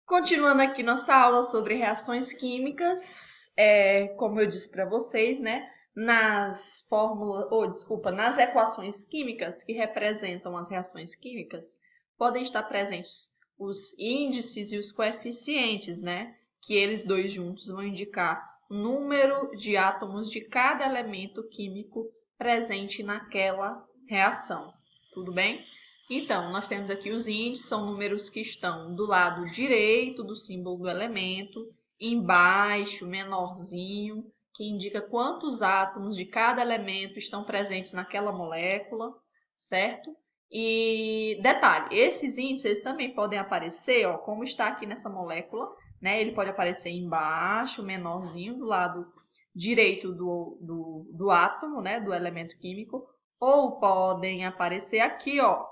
Continuando aqui nossa aula sobre reações químicas, como eu disse para vocês, né, nas nas equações químicas que representam as reações químicas, podem estar presentes os índices e os coeficientes, né, que eles dois juntos vão indicar o número de átomos de cada elemento químico presente naquela reação. Tudo bem? Então, nós temos aqui os índices, são números que estão do lado direito do símbolo do elemento, embaixo, menorzinho, que indica quantos átomos de cada elemento estão presentes naquela molécula, certo? E detalhe, esses índices também podem aparecer, ó, como está aqui nessa molécula, né? Ele pode aparecer embaixo, menorzinho, do lado direito do átomo, né? Do elemento químico, ou podem aparecer aqui, ó,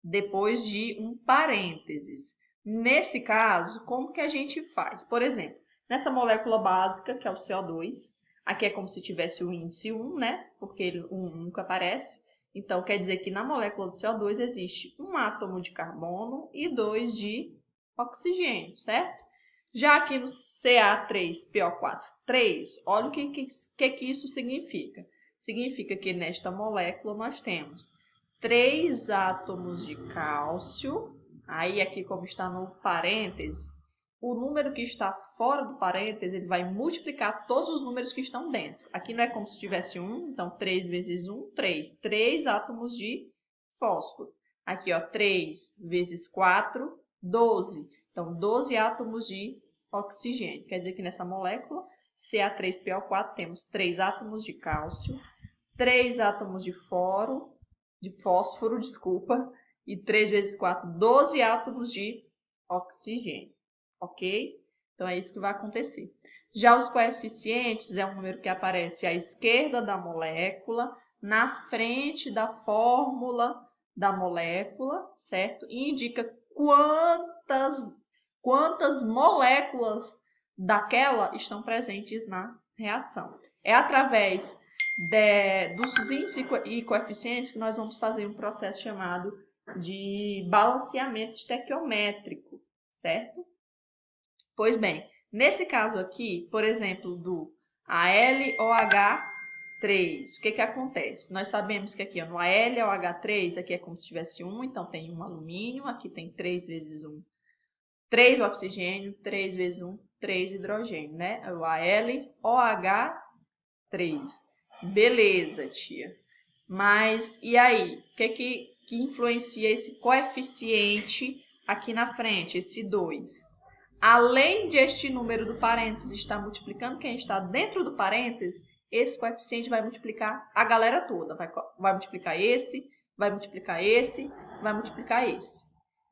depois de um parênteses. Nesse caso, como que a gente faz? Por exemplo, nessa molécula básica, que é o CO2, aqui é como se tivesse o índice 1, né? Porque o 1 nunca aparece. Então, quer dizer que na molécula do CO2 existe um átomo de carbono e 2 de oxigênio, certo? Já aqui no Ca3PO4, 3, olha o que isso significa. Significa que nesta molécula nós temos 3 átomos de cálcio, aí aqui como está no parêntese, o número que está fora do parêntese, ele vai multiplicar todos os números que estão dentro. Aqui não é como se tivesse 1, então 3 vezes 1, 3. 3 átomos de fósforo. Aqui, ó, 3 vezes 4, 12. Então, 12 átomos de oxigênio. Quer dizer que nessa molécula, Ca3PO4, temos 3 átomos de cálcio, 3 átomos de fósforo, e 3 vezes 4, 12 átomos de oxigênio, ok? Então, é isso que vai acontecer. Já os coeficientes é um número que aparece à esquerda da molécula, na frente da fórmula da molécula, certo? E indica quantas moléculas daquela estão presentes na reação. É através dos índices e coeficientes que nós vamos fazer um processo chamado de balanceamento estequiométrico, certo? Pois bem, nesse caso aqui, por exemplo, do AlOH3, o que acontece? Nós sabemos que aqui ó, no AlOH3, aqui é como se tivesse 1, então tem um alumínio, aqui tem 3 vezes 1, 3 oxigênio, 3 vezes 1, 3 hidrogênio, né? O AlOH3. Beleza, tia. Mas e aí? O que influencia esse coeficiente aqui na frente, esse 2? Além de este número do parênteses estar multiplicando quem está dentro do parênteses, esse coeficiente vai multiplicar a galera toda. Vai multiplicar esse, vai multiplicar esse, vai multiplicar esse.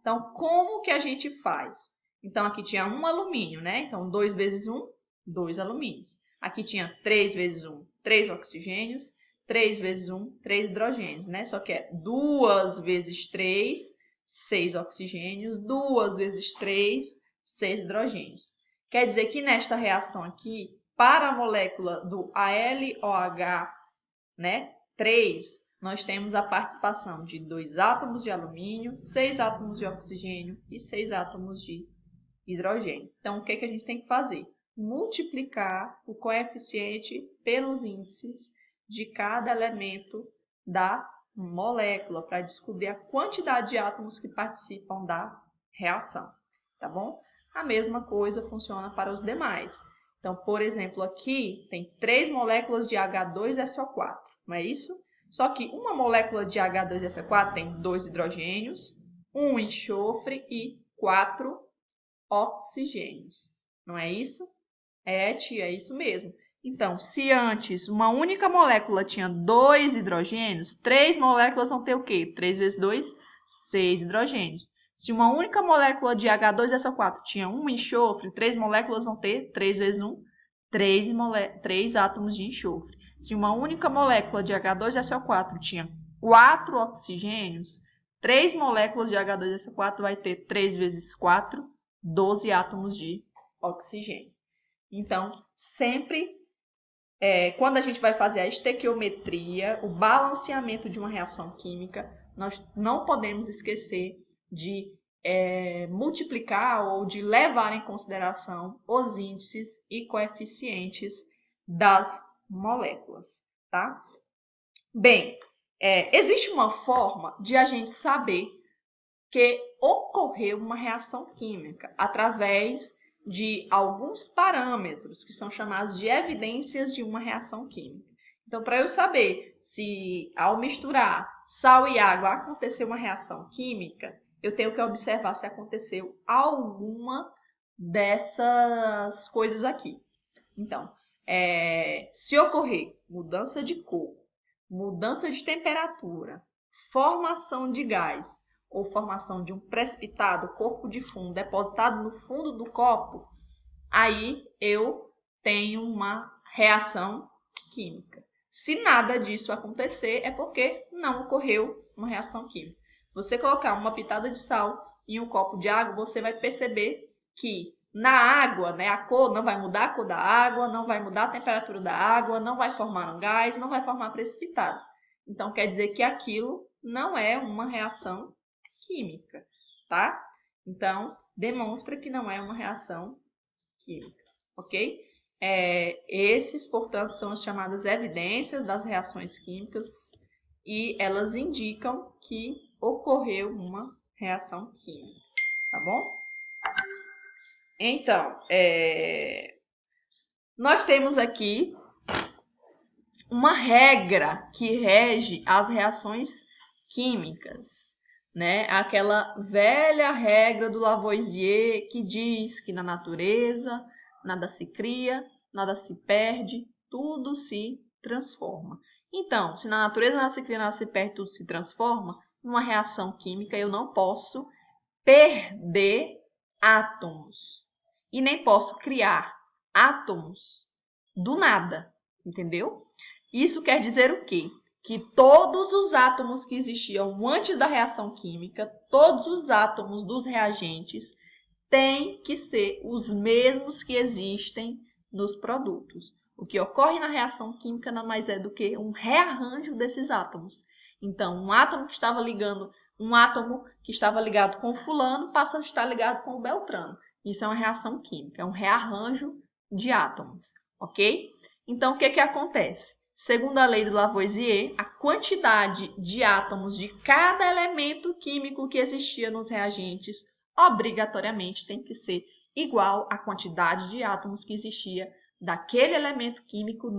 Então, como que a gente faz? Então, aqui tinha um alumínio, né? Então, 2 vezes 1, 2 alumínios. Aqui tinha 3 vezes 1, 3 oxigênios. 3 vezes 1, 3 hidrogênios, né? Só que é 2 vezes 3, 6 oxigênios. 2 vezes 3, 6 hidrogênios. Quer dizer que nesta reação aqui, para a molécula do AlOH, né, 3, nós temos a participação de 2 átomos de alumínio, 6 átomos de oxigênio e 6 átomos de hidrogênio. Então, o que a gente tem que fazer? Multiplicar o coeficiente pelos índices de cada elemento da molécula para descobrir a quantidade de átomos que participam da reação, tá bom? A mesma coisa funciona para os demais. Então, por exemplo, aqui tem 3 moléculas de H2SO4, não é isso? Só que uma molécula de H2SO4 tem 2 hidrogênios, 1 enxofre e 4 oxigênios, não é isso? Tia, é isso mesmo. Então, se antes uma única molécula tinha 2 hidrogênios, 3 moléculas vão ter o quê? 3 vezes 2, 6 hidrogênios. Se uma única molécula de H2SO4 tinha 1 enxofre, 3 moléculas vão ter 3 vezes 1, 3 átomos de enxofre. Se uma única molécula de H2SO4 tinha 4 oxigênios, 3 moléculas de H2SO4 vai ter 3 vezes 4, 12 átomos de oxigênio. Então, sempre quando a gente vai fazer a estequiometria, o balanceamento de uma reação química, nós não podemos esquecer de multiplicar ou de levar em consideração os índices e coeficientes das moléculas, tá? Bem, existe uma forma de a gente saber que ocorreu uma reação química através de alguns parâmetros que são chamados de evidências de uma reação química. Então, para eu saber se ao misturar sal e água aconteceu uma reação química, eu tenho que observar se aconteceu alguma dessas coisas aqui. Então, se ocorrer mudança de cor, mudança de temperatura, formação de gás ou formação de um precipitado, corpo de fundo, depositado no fundo do copo, aí eu tenho uma reação química. Se nada disso acontecer, é porque não ocorreu uma reação química. Você colocar uma pitada de sal em um copo de água, você vai perceber que na água, né, a cor não vai mudar a cor da água, não vai mudar a temperatura da água, não vai formar um gás, não vai formar precipitado. Então, quer dizer que aquilo não é uma reação química, tá? Então, demonstra que não é uma reação química, ok? Esses, portanto, são as chamadas evidências das reações químicas e elas indicam que ocorreu uma reação química, tá bom? Então, nós temos aqui uma regra que rege as reações químicas, né? Aquela velha regra do Lavoisier que diz que na natureza nada se cria, nada se perde, tudo se transforma. Então, se na natureza nada se cria, nada se perde, tudo se transforma, numa reação química eu não posso perder átomos e nem posso criar átomos do nada, entendeu? Isso quer dizer o quê? Que todos os átomos que existiam antes da reação química, todos os átomos dos reagentes, têm que ser os mesmos que existem nos produtos. O que ocorre na reação química nada mais é do que um rearranjo desses átomos. Então, um átomo que estava ligado com o fulano passa a estar ligado com o beltrano. Isso é uma reação química, é um rearranjo de átomos, ok? Então, o que acontece? Segundo a lei do Lavoisier, a quantidade de átomos de cada elemento químico que existia nos reagentes obrigatoriamente tem que ser igual à quantidade de átomos que existia daquele elemento químico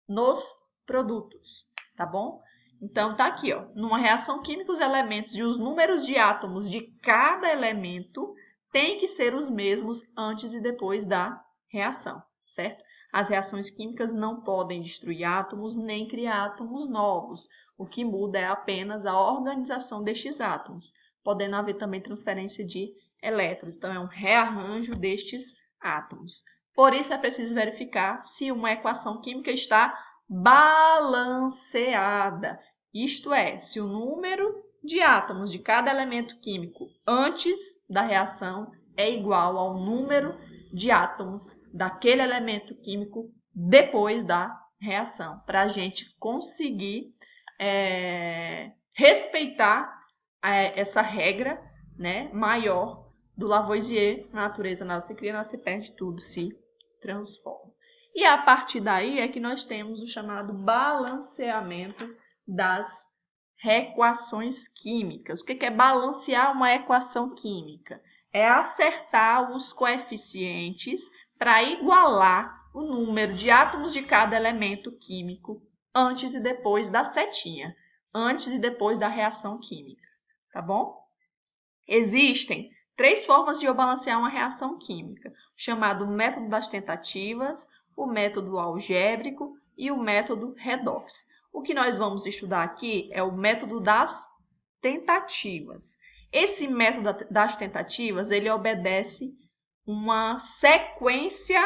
nos produtos, tá bom? Então, tá aqui, ó. Numa reação química, os elementos e os números de átomos de cada elemento têm que ser os mesmos antes e depois da reação, certo? As reações químicas não podem destruir átomos nem criar átomos novos. O que muda é apenas a organização destes átomos, podendo haver também transferência de elétrons. Então, é um rearranjo destes átomos. Por isso, é preciso verificar se uma equação química está balanceada. Isto é, se o número de átomos de cada elemento químico antes da reação é igual ao número de átomos daquele elemento químico depois da reação, para a gente conseguir respeitar essa regra, né, maior do Lavoisier: na natureza nada se cria, nada se perde, tudo se transforma. E a partir daí é que nós temos o chamado balanceamento das equações químicas. O que é balancear uma equação química? É acertar os coeficientes para igualar o número de átomos de cada elemento químico antes e depois da setinha, antes e depois da reação química, tá bom? Existem 3 formas de eu balancear uma reação química, chamado método das tentativas, o método algébrico e o método redox. O que nós vamos estudar aqui é o método das tentativas. Esse método das tentativas, ele obedece uma sequência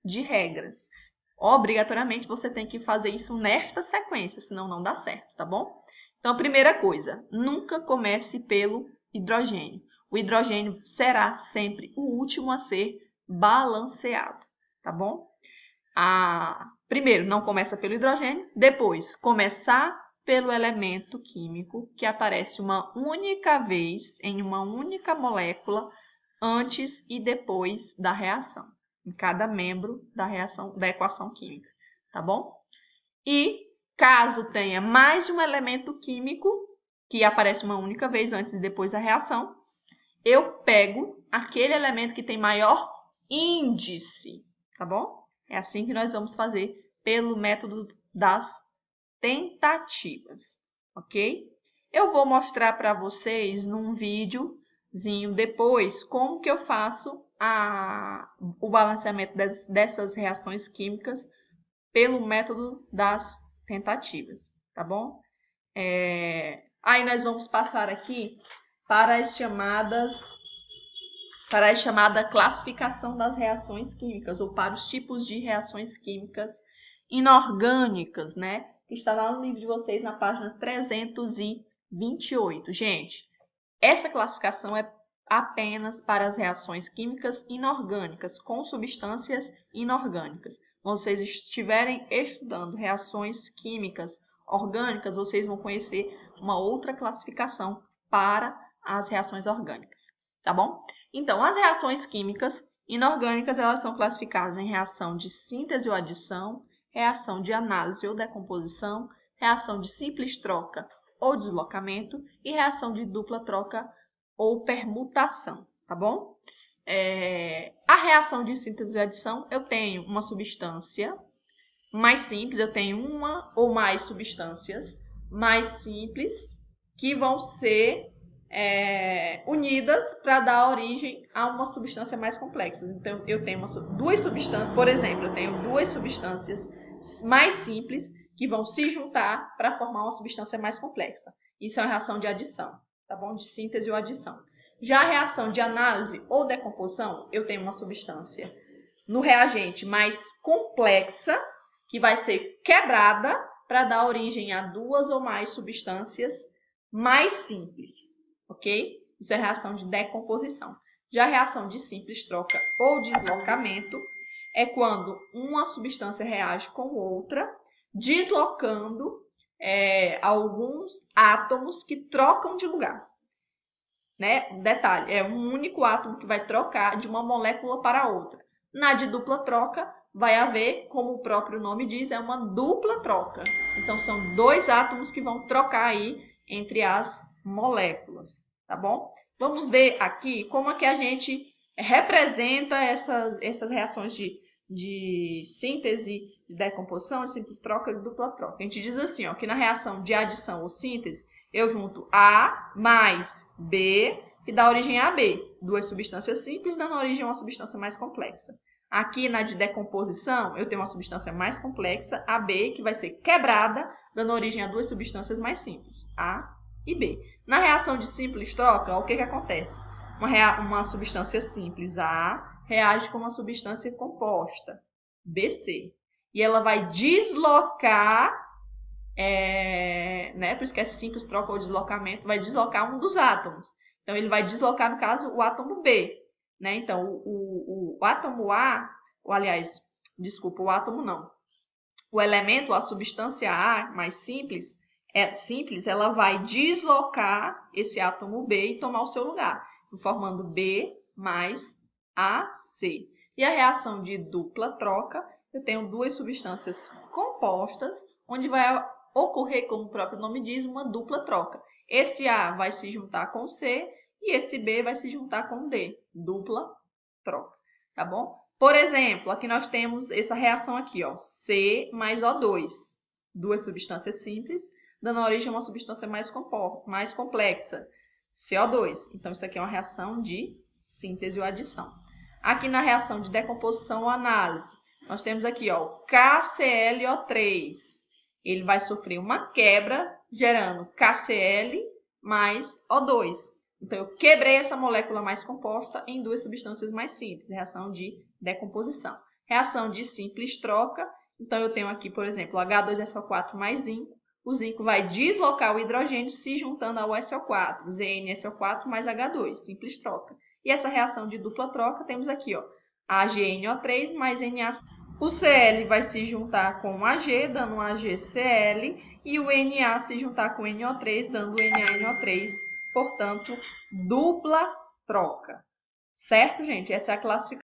de regras. Obrigatoriamente você tem que fazer isso nesta sequência, senão não dá certo, tá bom? Então, primeira coisa, nunca comece pelo hidrogênio. O hidrogênio será sempre o último a ser balanceado, tá bom? Primeiro, não começa pelo hidrogênio. Depois, começar pelo elemento químico que aparece uma única vez em uma única molécula antes e depois da reação, em cada membro da reação da equação química, tá bom? E caso tenha mais de um elemento químico que aparece uma única vez antes e depois da reação, eu pego aquele elemento que tem maior índice, tá bom? É assim que nós vamos fazer pelo método das tentativas, ok? Eu vou mostrar para vocês num videozinho depois como que eu faço o balanceamento dessas reações químicas pelo método das tentativas, tá bom? Aí nós vamos passar aqui para a chamada classificação das reações químicas, ou para os tipos de reações químicas inorgânicas, né? Que está lá no livro de vocês, na página 328. Gente, essa classificação é apenas para as reações químicas inorgânicas, com substâncias inorgânicas. Quando vocês estiverem estudando reações químicas orgânicas, vocês vão conhecer uma outra classificação para as reações orgânicas, tá bom? Então, as reações químicas inorgânicas, elas são classificadas em reação de síntese ou adição, reação de análise ou decomposição, reação de simples troca ou deslocamento e reação de dupla troca ou permutação, tá bom? A reação de síntese e adição, eu tenho uma substância mais simples, eu tenho uma ou mais substâncias mais simples que vão ser unidas para dar origem a uma substância mais complexa. Então, eu tenho duas substâncias, por exemplo, eu tenho duas substâncias mais simples que vão se juntar para formar uma substância mais complexa. Isso é uma reação de adição, tá bom? De síntese ou adição. Já a reação de análise ou decomposição, eu tenho uma substância no reagente mais complexa que vai ser quebrada para dar origem a duas ou mais substâncias mais simples, ok? Isso é reação de decomposição. Já a reação de simples troca ou deslocamento é quando uma substância reage com outra, deslocando alguns átomos que trocam de lugar. Né? Detalhe, é um único átomo que vai trocar de uma molécula para outra. Na de dupla troca, vai haver, como o próprio nome diz, é uma dupla troca. Então, são dois átomos que vão trocar aí entre as moléculas, tá bom? Vamos ver aqui como é que a gente representa essas reações de síntese, de decomposição, de síntese troca e dupla troca. A gente diz assim, ó, que na reação de adição ou síntese, eu junto A mais B, que dá origem a B. Duas substâncias simples dando origem a uma substância mais complexa. Aqui na de decomposição, eu tenho uma substância mais complexa, AB, que vai ser quebrada, dando origem a duas substâncias mais simples, A e B. Na reação de simples troca, o que acontece? Uma substância simples, A, reage com uma substância composta, BC. E ela vai deslocar, por isso que é simples troca ou deslocamento, vai deslocar um dos átomos. Então, ele vai deslocar, no caso, o átomo B. Né? Então, o átomo A, o átomo não. O elemento, a substância A mais simples, ela vai deslocar esse átomo B e tomar o seu lugar, formando B mais AC. E a reação de dupla troca, eu tenho duas substâncias compostas, onde vai ocorrer, como o próprio nome diz, uma dupla troca. Esse A vai se juntar com C e esse B vai se juntar com D. Dupla troca, tá bom? Por exemplo, aqui nós temos essa reação aqui, ó, C mais O2. Duas substâncias simples, dando origem a uma substância mais complexa, CO2. Então, isso aqui é uma reação de síntese ou adição. Aqui na reação de decomposição ou análise, nós temos aqui, ó, KClO3. Ele vai sofrer uma quebra, gerando KCl mais O2. Então, eu quebrei essa molécula mais composta em duas substâncias mais simples, reação de decomposição. Reação de simples troca, então eu tenho aqui, por exemplo, H2SO4 mais zinco. O zinco vai deslocar o hidrogênio se juntando ao SO4, ZnSO4 mais H2, simples troca. E essa reação de dupla troca, temos aqui, ó, AgNO3 mais NaCl. O Cl vai se juntar com o Ag, dando um AgCl, e o Na se juntar com o NO3, dando NaNO3, portanto, dupla troca. Certo, gente? Essa é a classificação